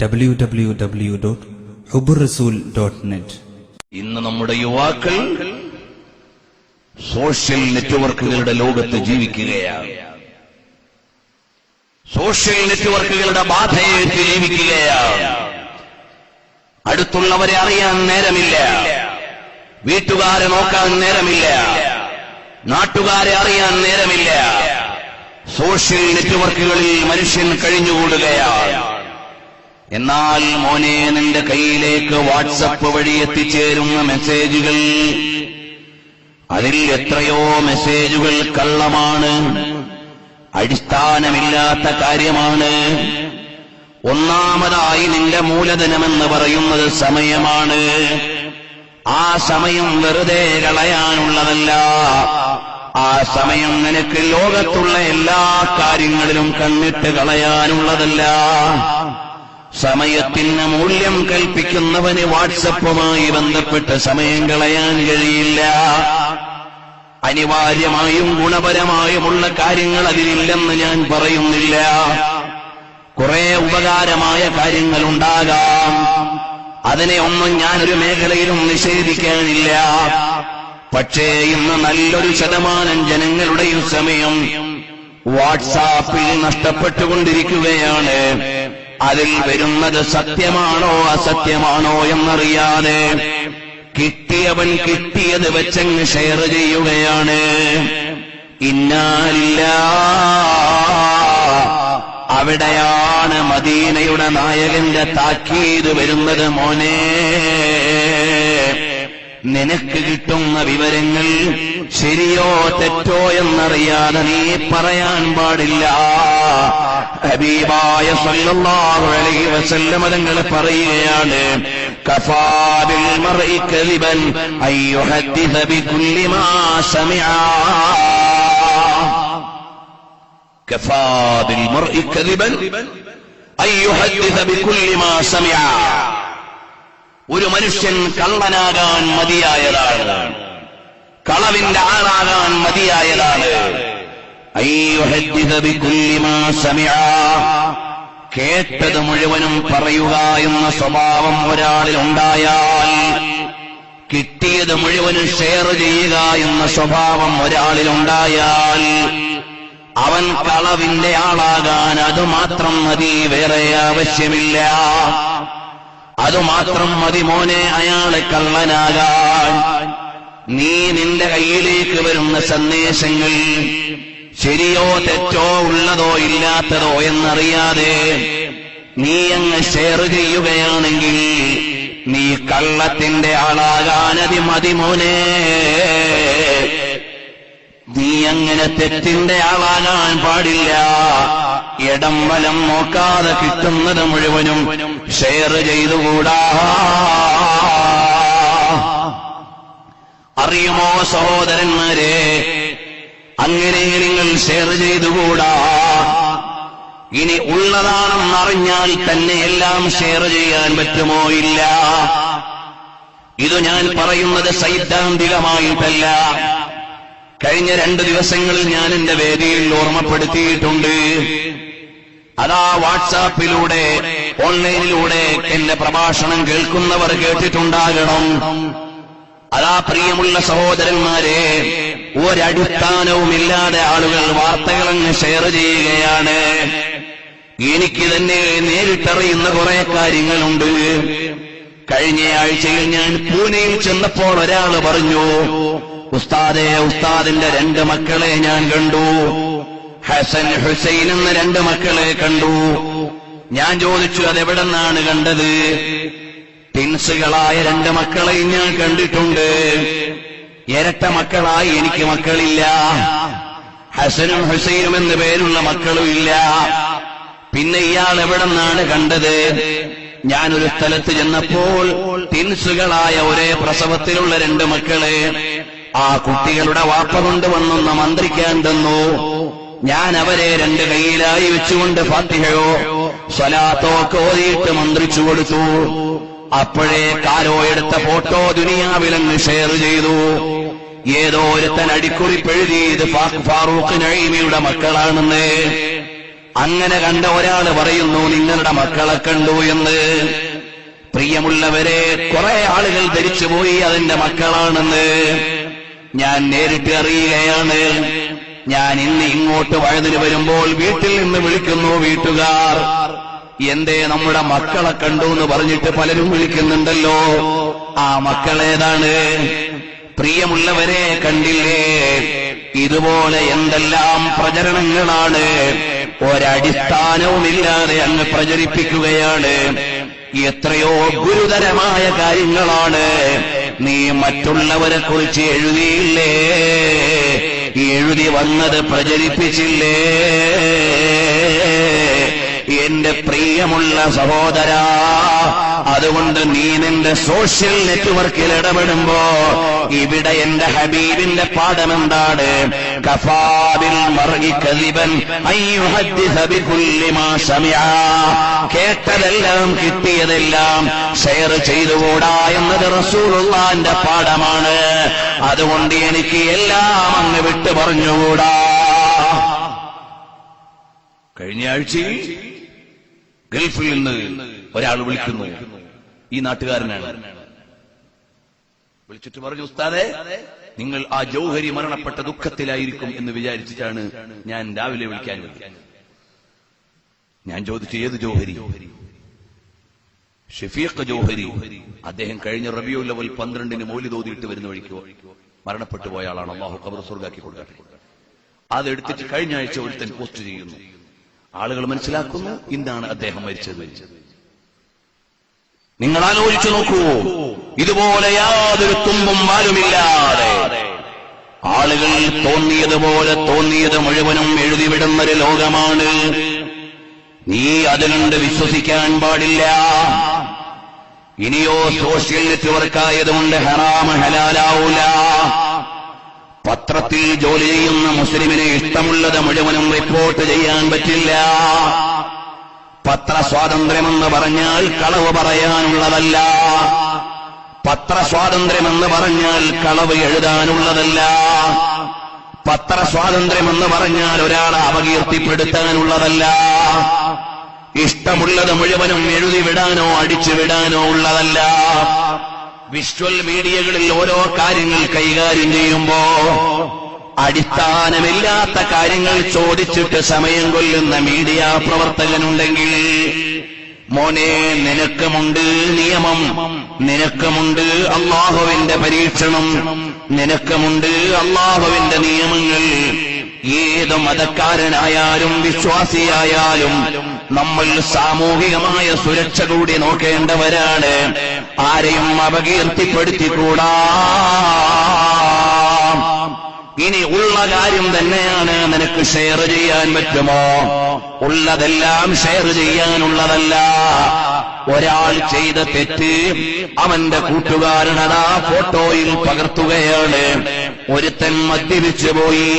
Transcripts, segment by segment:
www.hubburrasool.net. ഇന്ന് നമ്മുടെ യുവാക്കൾ സോഷ്യൽ നെറ്റ്വർക്കുകളുടെ ലോകത്ത് ജീവിക്കുകയാണ്. സോഷ്യൽ നെറ്റ്വർക്കുകളുടെ ബാധയേറ്റ് ജീവിക്കുകയാണ്. അടുത്തുള്ളവരെ അറിയാൻ നേരമില്ല, വീട്ടുകാരെ നോക്കാൻ നേരമില്ല, നാട്ടുകാരെ അറിയാൻ നേരമില്ല. സോഷ്യൽ നെറ്റ്വർക്കുകളിൽ മനുഷ്യൻ കഴിഞ്ഞുകൂടുകയാണ്. എന്നാൽ മോനെ, നിന്റെ കയ്യിലേക്ക് വാട്സപ്പ് വഴി എത്തിച്ചേരുന്ന മെസ്സേജുകൾ, അതിൽ എത്രയോ മെസ്സേജുകൾ കള്ളമാണ്, അടിസ്ഥാനമില്ലാത്ത കാര്യമാണ്. ഒന്നാമതായി നിന്റെ മൂലധനമെന്ന് പറയുന്നത് സമയമാണ്. ആ സമയം വെറുതെ കളയാനുള്ളതല്ല. ആ സമയം നിനക്ക് ലോകത്തുള്ള എല്ലാ കാര്യങ്ങളിലും കണ്ണിട്ട് കളയാനുള്ളതല്ല. സമയത്തിന് മൂല്യം കൽപ്പിക്കുന്നവന് വാട്സപ്പുമായി ബന്ധപ്പെട്ട് സമയം കളയാൻ കഴിയില്ല. അനിവാര്യമായും ഗുണപരമായുമുള്ള കാര്യങ്ങൾ അതിലില്ലെന്ന് ഞാൻ പറയുന്നില്ല. കുറെ ഉപകാരമായ കാര്യങ്ങളുണ്ടാകാം, അതിനെ ഒന്നും ഞാനൊരു മേഖലയിലും നിഷേധിക്കാനില്ല. പക്ഷേ ഇന്ന് നല്ലൊരു ശതമാനം ജനങ്ങളുടെയും സമയം വാട്സാപ്പിൽ നഷ്ടപ്പെട്ടുകൊണ്ടിരിക്കുകയാണ്. അതിൽ വരുന്നത് സത്യമാണോ അസത്യമാണോ എന്നറിയാതെ കിട്ടിയവൻ കിട്ടിയത് വെച്ചങ്ങ് ഷെയർ ചെയ്യുകയാണ്. അവിടെയാണ് മദീനയുടെ നായകന്റെ താക്കീത് വരുന്നത്. മോനെ, നിനക്ക് കിട്ടുന്ന വിവരങ്ങൾ ശരിയോ തെറ്റോ എന്നറിയാതെ നീ പറയാൻ പാടില്ല. ഹബീബായ സല്ലല്ലാഹു അലൈഹി വസല്ലം തങ്ങൾ പറയുകയാണ്, കഫാ ബിൽ മർഇ കദിബൻ അയ്യുഹദ്ദിസ ബികുല്ലി മാ സമിഅ. കഫാ ബിൽ മർഇ കദിബൻ അയ്യുഹദ്ദിസ ബികുല്ലി മാ സമിഅ. ഒരു മനുഷ്യൻ കള്ളനാകാൻ മതിയായതാണ്, കളവിന്റെ ആളാകാൻ മതിയായതാണ്. അയ്യുഹദ്ദിസ ബികുല്ലി മാ സമിഅ. കേട്ടത് മുഴുവനും പറയുക എന്ന സ്വഭാവം ഒരാളിൽ ഉണ്ടായാൽ, കിട്ടിയത് മുഴുവനും ഷെയർ ചെയ്യുക എന്ന സ്വഭാവം ഒരാളിൽ ഉണ്ടായാൽ, അവൻ കളവിന്റെ ആളാകാൻ അതുമാത്രം മതി, വേറെ ആവശ്യമില്ല. അതുമാത്രം മതി മോനെ അയാളെ കള്ളനാകാൻ. നീ നിന്റെ കയ്യിലേക്ക് വരുന്ന സന്ദേശങ്ങൾ ശരിയോ തെറ്റോ ഉള്ളതോ ഇല്ലാത്തതോ എന്നറിയാതെ നീ അങ്ങ് ഷെയർ ചെയ്യുകയാണെങ്കിൽ നീ കള്ളത്തിന്റെ ആളാകാൻ അത് മതി മോനെ. നീ അങ്ങനെ തെറ്റിന്റെ ആളാകാൻ പാടില്ല. ഇടം വലം നോക്കാതെ കിട്ടുന്നത് മുഴുവനും ഷെയർ ചെയ്തുകൂടാ. അറിയുമോ സഹോദരന്മാരെ, അങ്ങനെ നിങ്ങൾ ഷെയർ ചെയ്തുകൂടാ. ഇനി ഉള്ളതാണെന്നറിഞ്ഞാൽ തന്നെ എല്ലാം ഷെയർ ചെയ്യാൻ പറ്റുമോ? ഇല്ല. ഇത് ഞാൻ പറയുന്നത് സൈദ്ധാന്തികമായിട്ടല്ല. കഴിഞ്ഞ 2 ദിവസങ്ങളിൽ ഞാൻ എന്റെ വേദിയിൽ ഓർമ്മപ്പെടുത്തിയിട്ടുണ്ട്. അതാ വാട്സാപ്പിലൂടെ, ഓൺലൈനിലൂടെ എന്റെ പ്രഭാഷണം കേൾക്കുന്നവർ കേട്ടിട്ടുണ്ടാകണം. അതാ പ്രിയമുള്ള സഹോദരന്മാരെ, ഒരടിസ്ഥാനവുമില്ലാതെ ആളുകൾ വാർത്തകളങ്ങ് ഷെയർ ചെയ്യുകയാണ്. എനിക്ക് തന്നെ നേരിട്ടറിയുന്ന കുറെ കാര്യങ്ങളുണ്ട്. കഴിഞ്ഞ ആഴ്ചയിൽ ഞാൻ പൂനെയിൽ ചെന്നപ്പോൾ ഒരാൾ പറഞ്ഞു, ഉസ്താദേ, ഉസ്താദിന്റെ 2 മക്കളെ ഞാൻ കണ്ടു. ഹസൻ, ഹുസൈൻ എന്ന 2 മക്കളെ കണ്ടു. ഞാൻ ചോദിച്ചു, അതെവിടെന്നാണ് കണ്ടത്? ടിൻസുകളായ 2 മക്കളെയും ഞാൻ കണ്ടിട്ടുണ്ട്. ഇരട്ട മക്കളായി എനിക്ക് മക്കളില്ല. ഹസനും ഹുസൈനും എന്ന് പേരുള്ള മക്കളും ഇല്ല. പിന്നെ ഇയാൾ എവിടെന്നാണ് കണ്ടത്? ഞാനൊരു സ്ഥലത്ത് ചെന്നപ്പോൾ ടിൻസുകളായ ഒരേ പ്രസവത്തിലുള്ള 2 മക്കളെ ആ കുട്ടികളുടെ വാപ്പ കൊണ്ടുവന്നൊന്ന് മന്ത്രിക്കാൻ തന്നു. ഞാൻ അവരെ 2 കൈയിലായി വെച്ചുകൊണ്ട് ഫാത്തിഹയോ സ്വലാത്തോ ഒക്കെ ഓതിയിട്ട് മന്ത്രിച്ചു കൊടുത്തു. അപ്പോഴേ കാരോ എടുത്ത ഫോട്ടോ ദുനിയാവിലങ്ങ് ഷെയർ ചെയ്തു. ഏതോ ഒരുത്തൻ അടിക്കുറിപ്പെഴുതി ഇത് ഫാറൂഖ് നഈമിയുടെ മക്കളാണെന്ന്. അങ്ങനെ കണ്ട ഒരാൾ പറയുന്നു നിങ്ങളുടെ മക്കളെ കണ്ടു എന്ന്. പ്രിയമുള്ളവരെ, കുറെ ആളുകൾ ധരിച്ചുപോയി അതിന്റെ മക്കളാണെന്ന്. ഞാൻ നേരിട്ട് അറിയുകയാണ്. ഞാൻ ഇന്ന് ഇങ്ങോട്ട് വഴുതിന് വരുമ്പോൾ വീട്ടിൽ നിന്ന് വിളിക്കുന്നു വീട്ടുകാർ, എന്തേ നമ്മുടെ മക്കളെ കണ്ടു എന്ന് പറഞ്ഞിട്ട് പലരും വിളിക്കുന്നുണ്ടല്ലോ. ആ മക്കളേതാണ്? പ്രിയമുള്ളവരെ, കണ്ടില്ലേ? ഇതുപോലെ എന്തെല്ലാം പ്രചരണങ്ങളാണ് ഒരടിസ്ഥാനവുമില്ലാതെ അങ്ങ് പ്രചരിപ്പിക്കുകയാണ്. എത്രയോ ഗുരുതരമായ കാര്യങ്ങളാണ് നീ മറ്റുള്ളവരെ കുറിച്ച് എഴുതിയില്ലേ, എഴുതി വന്നത് പ്രചരിപ്പിച്ചില്ലേ? എന്റെ പ്രിയമുള്ള സഹോദരാ, അതുകൊണ്ട് നീ നിന്റെ സോഷ്യൽ നെറ്റ്വർക്കിൽ ഇടപെടുമ്പോ ഇവിടെ എന്റെ ഹബീബിന്റെ പാഠമെന്താണ്? കഫാബിൽ മർഇ കദിബൻ അയ്യുഹദ്ദിസ ബികുല്ലി മാ സമിഅ. കേട്ടതെല്ലാം കിട്ടിയതെല്ലാം ഷെയർ ചെയ്തുകൂടാ എന്നത് റസൂലുള്ളാഹിന്റെ പാഠമാണ്. അതുകൊണ്ട് എനിക്ക് എല്ലാം അങ്ങ് വിട്ടു പറഞ്ഞുകൂടാ. കഴിഞ്ഞ ആഴ്ചയിൽ ഗൾഫിൽ നിന്ന് ഒരാൾ വിളിക്കുന്നു, ഈ നാട്ടുകാരനാണ്. വിളിച്ചിട്ട് പറഞ്ഞു, ഉസ്താദേ, നിങ്ങൾ ആ ജൗഹരി മരണപ്പെട്ട ദുഃഖത്തിലായിരിക്കും എന്ന് വിചാരിച്ചിട്ടാണ് ഞാൻ രാവിലെ വിളിക്കാൻ. ഞാൻ ചോദിച്ചു, ഏത് ജൗഹരി? ഷഫീഖ് ജൗഹരി. അദ്ദേഹം കഴിഞ്ഞ റബീഉൽ അവ്വൽ 12 മൗലിദ് ഓതിയിട്ട് വരുന്ന വഴിക്കോ മരണപ്പെട്ടു പോയ ആളാണ്. അല്ലാഹു ഖബർ സ്വർഗ്ഗാക്കി കൊടുക്കട്ടെ. അതെടുത്തിട്ട് കഴിഞ്ഞ ആഴ്ച ഒരുത്തൻ പോസ്റ്റ് ചെയ്യുന്നു. ആളുകൾ മനസ്സിലാക്കുന്നു ഇന്നാണ് അദ്ദേഹം മരിച്ചത്. നിങ്ങൾ ആലോചിച്ചു നോക്കൂ, ഇതുപോലെ യാതൊരു തുമ്പും വാലുമില്ലാതെ ആളുകൾ തോന്നിയതുപോലെ തോന്നിയത് മുഴുവനും എഴുതിവിടുന്നൊരു ലോകമാണ്. നീ അതിലുണ്ട് വിശ്വസിക്കാൻ പാടില്ല. ഇനിയോ സോഷ്യൽ നെറ്റ്വർക്കായതുകൊണ്ട് ഹറാമ് ഹലാലാവൂല. പത്രത്തിൽ ജോലി ചെയ്യുന്ന മുസ്ലിമിന് ഇഷ്ടമുള്ളത് മുഴുവനും റിപ്പോർട്ട് ചെയ്യാൻ പറ്റില്ല. പത്രസ്വാതന്ത്ര്യമെന്ന് പറഞ്ഞാൽ കളവ് പറയാനുള്ളതല്ല. പത്രസ്വാതന്ത്ര്യമെന്ന് പറഞ്ഞാൽ കളവ് എഴുതാനുള്ളതല്ല. പത്രസ്വാതന്ത്ര്യമെന്ന് പറഞ്ഞാൽ ഒരാളെ അപകീർത്തിപ്പെടുത്താനുള്ളതല്ല. ഇഷ്ടമുള്ളത് മുഴുവനും എഴുതിവിടാനോ അടിച്ചുവിടാനോ ഉള്ളതല്ല. വിഷ്വൽ മീഡിയകളിൽ ഓരോ കാര്യങ്ങൾ കൈകാര്യം ചെയ്യുമ്പോ അടിസ്ഥാനമില്ലാത്ത കാര്യങ്ങൾ ചോദിച്ചിട്ട് സമയം കൊല്ലുന്ന മീഡിയ പ്രവർത്തകനുണ്ടെങ്കിൽ, മോനെ, നിനക്കുമുണ്ട് നിയമം, നിനക്കുമുണ്ട് അള്ളാഹുവിന്റെ പരീക്ഷണം, നിനക്കുമുണ്ട് അള്ളാഹുവിന്റെ നിയമങ്ങൾ. ഏത് മതക്കാരനായാലും വിശ്വാസിയായാലും നമ്മൾ സാമൂഹികമായ സുരക്ഷ കൂടി നോക്കേണ്ടവരാണ്. ആരെയും അപകീർത്തിപ്പെടുത്തിക്കൂടാ. ഇനി ഉള്ള കാര്യം തന്നെയാണ് നിനക്ക് ഷെയർ ചെയ്യാൻ പറ്റുമോ? ഉള്ളതെല്ലാം ഷെയർ ചെയ്യാനുള്ളതല്ല. ഒരാൾ ചെയ്ത തെറ്റ് അവന്റെ കൂട്ടുകാരനതാ ഫോട്ടോയിൽ പകർത്തുകയാണ്. ഒരുത്തൻ മദ്യപിച്ചു പോയി.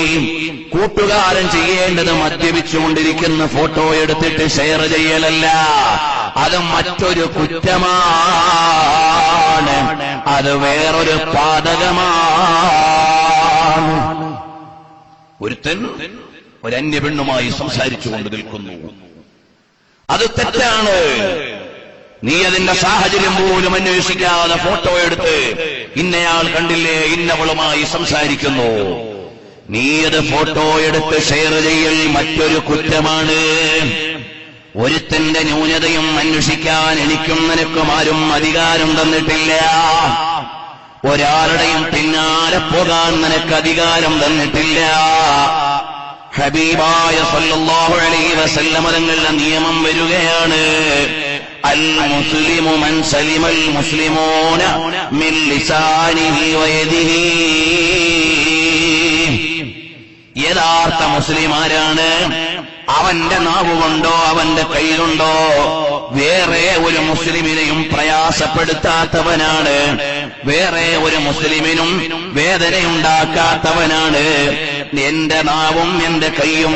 കൂട്ടുകാരൻ ചെയ്യേണ്ടത് മദ്യപിച്ചുകൊണ്ടിരിക്കുന്ന ഫോട്ടോ എടുത്തിട്ട് ഷെയർ ചെയ്യലല്ല, അത് മറ്റൊരു കുറ്റമാണ്, അത് വേറൊരു പാതകമാണ്. ഒരുത്തൻ ഒരന്യ പെണ്ണുമായി സംസാരിച്ചുകൊണ്ട് നിൽക്കുന്നു, അത് തെറ്റാണ്. നീ അതിന്റെ സാഹചര്യം പോലും അന്വേഷിക്കാതെ ഫോട്ടോ എടുത്ത് ഇന്നയാൾ കണ്ടില്ലേ ഇന്നവളുമായി സംസാരിക്കുന്നു, നീ അത് ഫോട്ടോ എടുത്ത് ഷെയർ ചെയ്യൽ മറ്റൊരു കുറ്റമാണ്. ഒരുത്തന്റെ ന്യൂനതയും അന്വേഷിക്കാൻ എനിക്കും നിനക്കും ആരും അധികാരം തന്നിട്ടില്ല. ഒരാളുടെയും പിന്നാലെ പോകാൻ നിനക്ക് അധികാരം തന്നിട്ടില്ല. ഹബീബായ സല്ലല്ലാഹു അലൈഹി വസല്ലം തങ്ങളുടെ നിയമം വരികയാണ്, അൽ മുസ്ലിമു മൻ സലിമൽ മുസ്ലിമൂന മിൻ ലിസാനിഹി വയദിഹി. യഥാർത്ഥ മുസ്ലിമാരാണ് അവന്റെ നാവുകൊണ്ടോ അവന്റെ കൈകൊണ്ടോ വേറെ ഒരു മുസ്ലിമിനെയും പ്രയാസപ്പെടുത്താത്തവനാണ്, വേറെ ഒരു മുസ്ലിമിനും വേദനയുണ്ടാക്കാത്തവനാണ്. എന്റെ നാവും എന്റെ കൈയും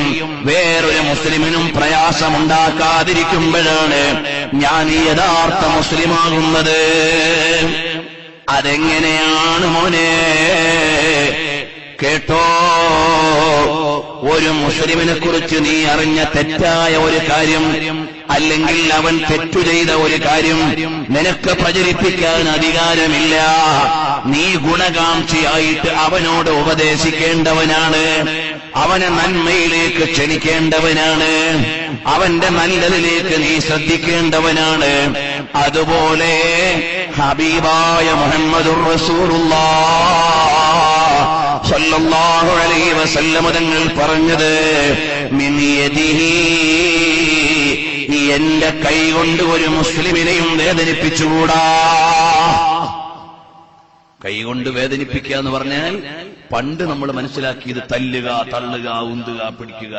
വേറൊരു മുസ്ലിമിനും പ്രയാസമുണ്ടാക്കാതിരിക്കുമ്പോഴാണ് ഞാൻ യഥാർത്ഥ മുസ്ലിമാകുന്നത്. അതെങ്ങനെയാണ് മോനെ? കേട്ടോ, ഒരു മുസ്ലിമിനെ കുറിച്ച് നീ അറിഞ്ഞ തെറ്റായ ഒരു കാര്യം, അല്ലെങ്കിൽ അവൻ തെറ്റു ചെയ്ത ഒരു കാര്യം നിനക്ക് പ്രചരിപ്പിക്കാൻ അധികാരമില്ല. നീ ഗുണകാംക്ഷിയായിട്ട് അവനോട് ഉപദേശിക്കേണ്ടവനാണ്, അവനെ നന്മയിലേക്ക് ക്ഷണിക്കേണ്ടവനാണ്, അവന്റെ നല്ലതിലേക്ക് നീ ശ്രദ്ധിക്കേണ്ടവനാണ്. അതുപോലെ ഹബീബായ മുഹമ്മദുർ റസൂലുള്ളാഹ് സല്ലല്ലാഹു അലൈഹി വസല്ലം തങ്ങൾ പറഞ്ഞത്, മിൻ യദിഹി, എന്റെ കൈ കൊണ്ട് ഒരു മുസ്ലിമിനെയും വേദനിപ്പിച്ചുകൂടാ. കൈകൊണ്ട് വേദനിപ്പിക്കുക എന്ന് പറഞ്ഞാൽ പണ്ട് നമ്മൾ മനസ്സിലാക്കിയത് തല്ലുക, തള്ളുക, ഉന്തുക, പിടിക്കുക.